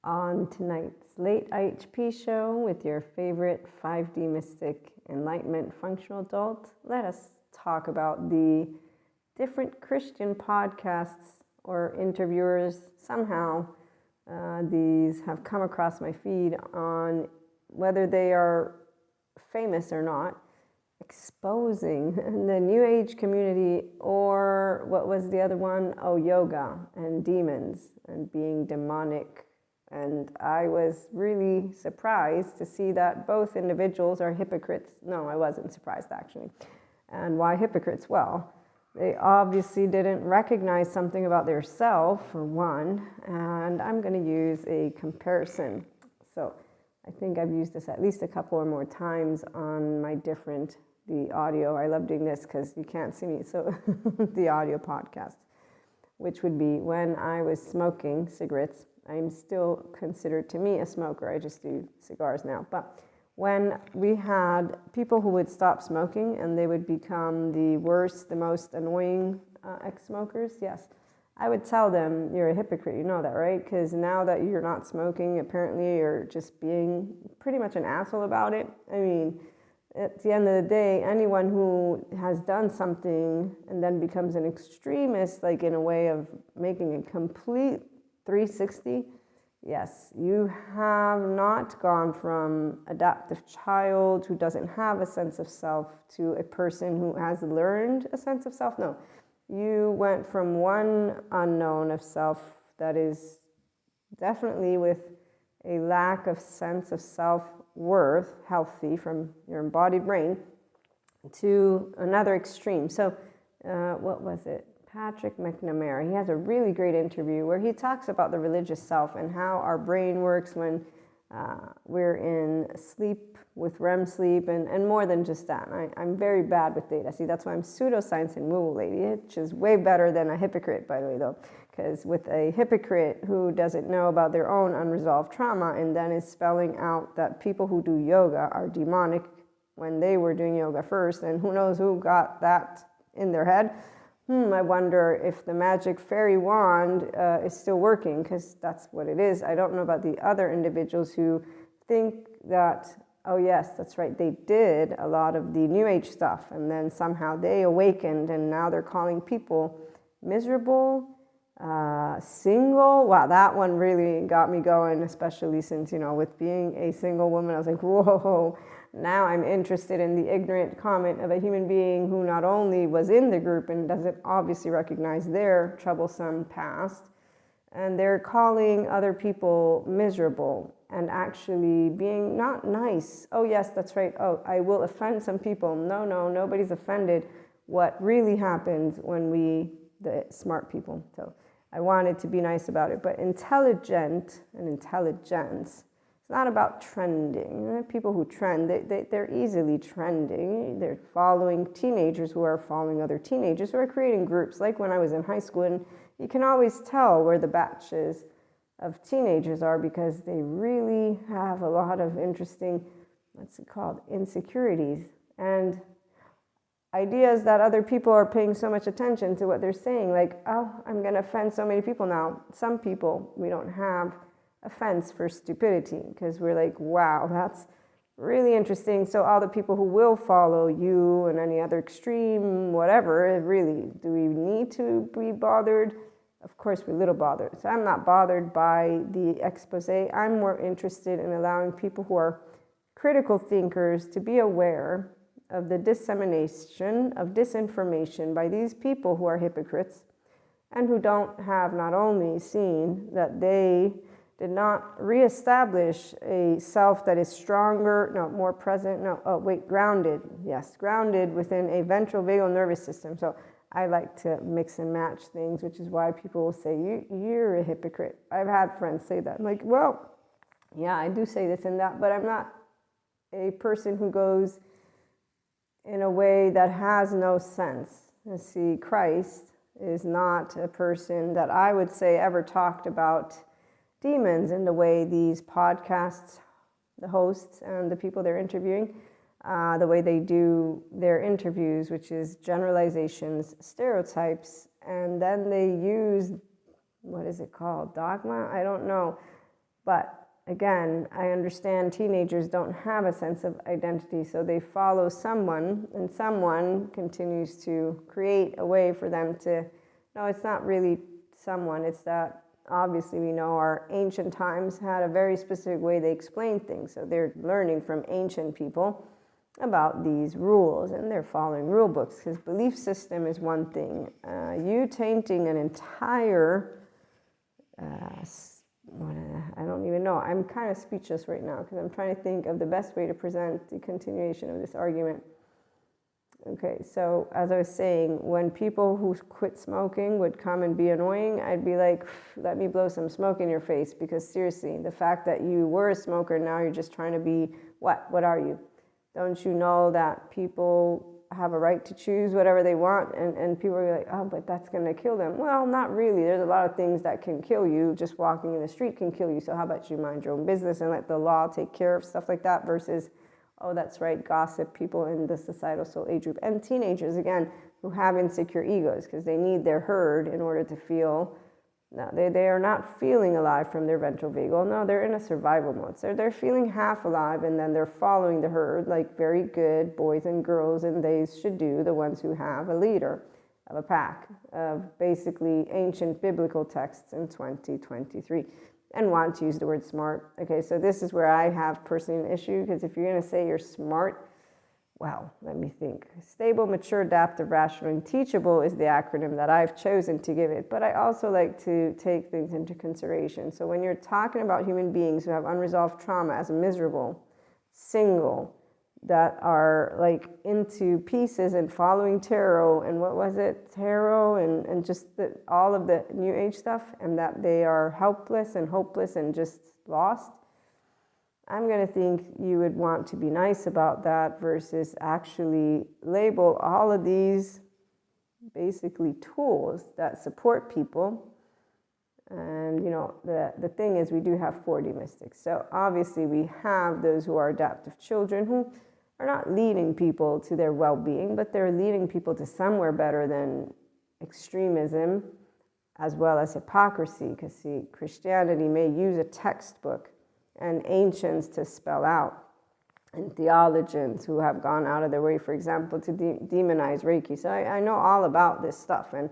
on tonight's late IHP show with your favorite 5D mystic, Enlightenment functional adult. Let us talk about the different Christian podcasts or interviewers. Somehow these have come across my feed on whether they are famous or not, exposing the New Age community, or what was the other one? Oh, yoga and demons and being demonic. And I was really surprised to see that both individuals are hypocrites. No, I wasn't surprised, actually. And why hypocrites? Well, they obviously didn't recognize something about their self, for one, and I'm going to use a comparison. So I think I've used this at least a couple or more times on my the audio. I love doing this because you can't see me, so the audio podcast, which would be when I was smoking cigarettes. I'm still considered, to me, a smoker. I just do cigars now. But when we had people who would stop smoking and they would become the worst, the most annoying ex-smokers, yes, I would tell them, you're a hypocrite, you know that, right? Because now that you're not smoking, apparently you're just being pretty much an asshole about it. I mean, at the end of the day, anyone who has done something and then becomes an extremist, like in a way of making a complete 360, yes, you have not gone from adaptive child who doesn't have a sense of self to a person who has learned a sense of self. No, you went from one unknown of self that is definitely with a lack of sense of self-worth, healthy from your embodied brain, to another extreme. So what was it? Patrick McNamara, he has a really great interview where he talks about the religious self and how our brain works when we're in sleep, with REM sleep, and more than just that. I'm very bad with data. See, that's why I'm pseudoscience and woo lady, which is way better than a hypocrite, by the way, though. Because with a hypocrite who doesn't know about their own unresolved trauma and then is spelling out that people who do yoga are demonic when they were doing yoga first, and who knows who got that in their head. I wonder if the magic fairy wand is still working, because that's what it is. I don't know about the other individuals who think that, oh yes, that's right, they did a lot of the New Age stuff, and then somehow they awakened, and now they're calling people miserable, single. Wow, that one really got me going, especially since, with being a single woman, I was like, whoa. Now I'm interested in the ignorant comment of a human being who not only was in the group and doesn't obviously recognize their troublesome past, and they're calling other people miserable and actually being not nice. Oh, yes, that's right. Oh, I will offend some people. No, nobody's offended. What really happens when the smart people. So I wanted to be nice about it. But intelligent and intelligence, it's not about trending. People who trend, they're easily trending. They're following teenagers who are following other teenagers who are creating groups. Like when I was in high school, and you can always tell where the batches of teenagers are because they really have a lot of interesting, insecurities and ideas that other people are paying so much attention to what they're saying. Like, oh, I'm going to offend so many people now. Some people, we don't have offense for stupidity because we're like, wow, that's really interesting. So all the people who will follow you and any other extreme, whatever, really, do we need to be bothered? Of course, we're a little bothered. So I'm not bothered by the expose. I'm more interested in allowing people who are critical thinkers to be aware of the dissemination of disinformation by these people who are hypocrites and who don't have not only seen that they did not reestablish a self that is stronger, more present, grounded. Yes, grounded within a ventral vagal nervous system. So I like to mix and match things, which is why people will say, you're a hypocrite. I've had friends say that. I'm like, well, yeah, I do say this and that, but I'm not a person who goes in a way that has no sense. You see, Christ is not a person that I would say ever talked about demons in the way these podcasts, the hosts and the people they're interviewing, the way they do their interviews, which is generalizations, stereotypes, and then they use, what is it called, dogma? I don't know. But again, I understand teenagers don't have a sense of identity, so they follow someone, and someone continues to create a way for them to, no, it's not really someone, it's that obviously we know our ancient times had a very specific way they explained things. So they're learning from ancient people about these rules, and they're following rule books, because belief system is one thing. You tainting an entire I don't even know. I'm kind of speechless right now because I'm trying to think of the best way to present the continuation of this argument. Okay, so as I was saying, when people who quit smoking would come and be annoying, I'd be like, let me blow some smoke in your face, because seriously, the fact that you were a smoker, now you're just trying to be what? What are you? Don't you know that people have a right to choose whatever they want? And people are like, oh, but that's going to kill them. Well, not really. There's a lot of things that can kill you. Just walking in the street can kill you. So how about you mind your own business and let the law take care of stuff like that, versus, oh, that's right, gossip, people in the societal soul age group. And teenagers, again, who have insecure egos because they need their herd in order to feel. No, they are not feeling alive from their ventral vagal. No, they're in a survival mode. So they're feeling half alive, and then they're following the herd like very good boys and girls, and they should do, the ones who have a leader of a pack of basically ancient biblical texts in 2023 and want to use the word smart. Okay, so this is where I have personally an issue, because if you're going to say you're smart, well, let me think. Stable, mature, adaptive, rational, and teachable is the acronym that I've chosen to give it. But I also like to take things into consideration. So when you're talking about human beings who have unresolved trauma as miserable, single, that are like into pieces and following tarot, and what was it? Tarot and just all of the new age stuff, and that they are helpless and hopeless and just lost, I'm going to think you would want to be nice about that, versus actually label all of these basically tools that support people. And, you know, the thing is, we do have 4D mystics. So obviously we have those who are adaptive children who are not leading people to their well-being, but they're leading people to somewhere better than extremism as well as hypocrisy. Because, see, Christianity may use a textbook and ancients to spell out, and theologians who have gone out of their way, for example, to demonize Reiki. So I know all about this stuff, and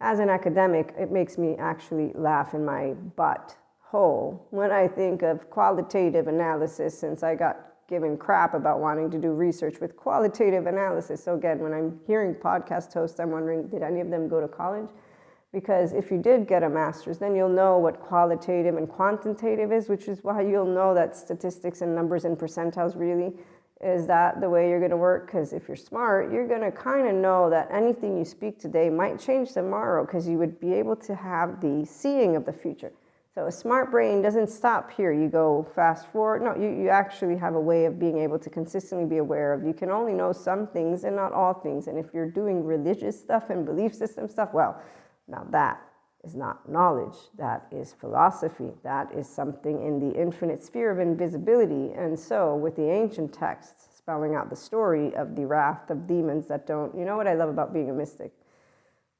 as an academic, it makes me actually laugh in my butt hole when I think of qualitative analysis, since I got given crap about wanting to do research with qualitative analysis. So again, when I'm hearing podcast hosts, I'm wondering, did any of them go to college? Because if you did get a master's, then you'll know what qualitative and quantitative is, which is why you'll know that statistics and numbers and percentiles really is that the way you're going to work. Because if you're smart, you're going to kind of know that anything you speak today might change tomorrow, because you would be able to have the seeing of the future. So a smart brain doesn't stop here. You go fast forward. No, you actually have a way of being able to consistently be aware of. You can only know some things and not all things. And if you're doing religious stuff and belief system stuff, well, now that is not knowledge, that is philosophy, that is something in the infinite sphere of invisibility. And so with the ancient texts spelling out the story of the wrath of demons that don't, you know what I love about being a mystic?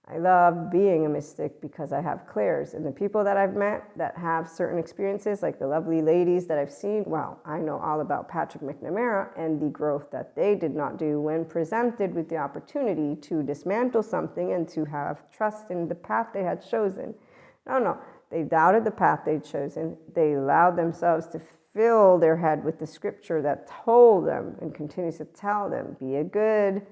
I love being a mystic because I have clairs, and the people that I've met that have certain experiences, like the lovely ladies that I've seen, well, I know all about Patrick McNamara and the growth that they did not do when presented with the opportunity to dismantle something and to have trust in the path they had chosen. No, they doubted the path they'd chosen. They allowed themselves to fill their head with the scripture that told them and continues to tell them, be a good,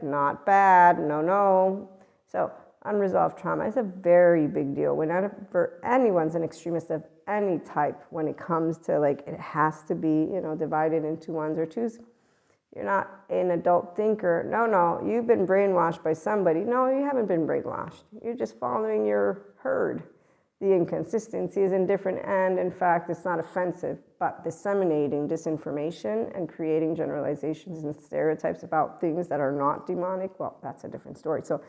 not bad, no. So unresolved trauma is a very big deal. Whenever anyone's an extremist of any type, when it comes to like, it has to be, divided into ones or twos. You're not an adult thinker. No, you've been brainwashed by somebody. No, you haven't been brainwashed. You're just following your herd. The inconsistency is indifferent, and in fact, it's not offensive, but disseminating disinformation and creating generalizations and stereotypes about things that are not demonic, well, that's a different story. So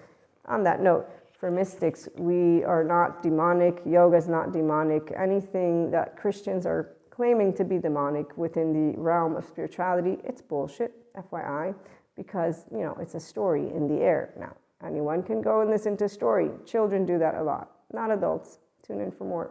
on that note, for mystics, we are not demonic. Yoga is not demonic. Anything that Christians are claiming to be demonic within the realm of spirituality, it's bullshit, FYI, because, it's a story in the air. Now, anyone can go and listen to a story. Children do that a lot, not adults. Tune in for more.